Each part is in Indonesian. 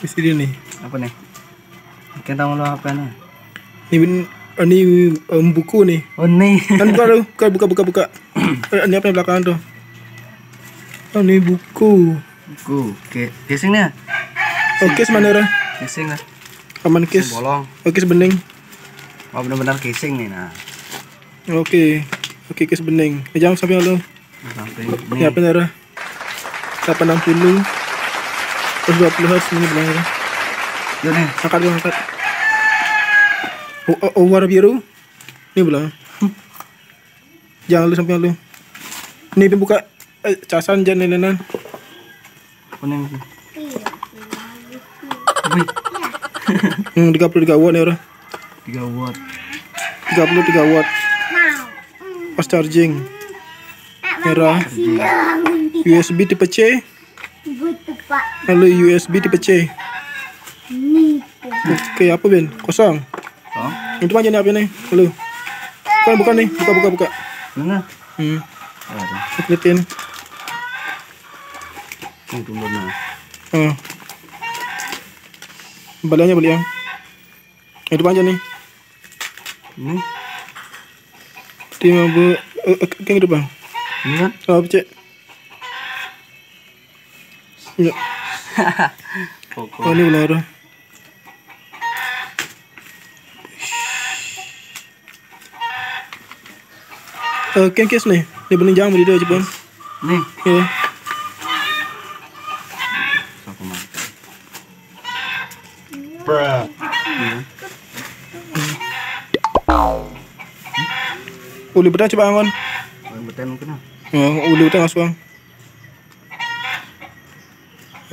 Di sini nih. Apa nih? Kita tahu lo apa nih? Ini buku nih. Oh nih. Kan buka. Ini apa yang belakangan tuh? Oh, ini buku. Buku. Casingnya? Oh, case mana lah? Casing lah. Aman case. Bolong. Oh, case bening. Oh benar-benar casing nih nah. Oke, case bening. Jangan sampai lo. Sampai ini apa nih? 860 terus 20 Hz ini belakang. Yo nih, angkat. Warna biru. Ini belakang. Jangan lu sampai lu. Ini buka casan jangan nenenan. Kuning. Wih. 33 watt nih orang. 3 watt. 33 watt. Fast charging. Merah. USB tipe C. Lalu USB tipe C. Oke, apa Ben? Kosong. Oh. Itu aja nih apa nih? Lalu. Bukan nih. Buka. Mana? Ada. Lihatin. Ini dulu nah. Baliannya beli yang. Itu aja nih. Ini. Kayak gitu bang. Ini kan? Oh, cek. Ya. POCO. Oh, ini benar. Case nih. Ini bening jangan beli dia coba. Nih. Ya. Satu mata. Uli betah coba angon. Betul mungkin ah. Uli betah nggak suang.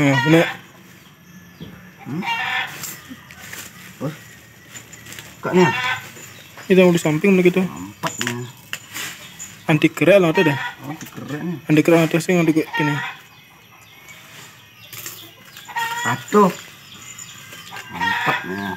Ini. Oh. Kaknya. Itu yang di samping begitu. Empatnya. Anti gerak lah ada dah. Oh, keren nih. Anti gerak ada sih yang di gini. Satu. Empatnya.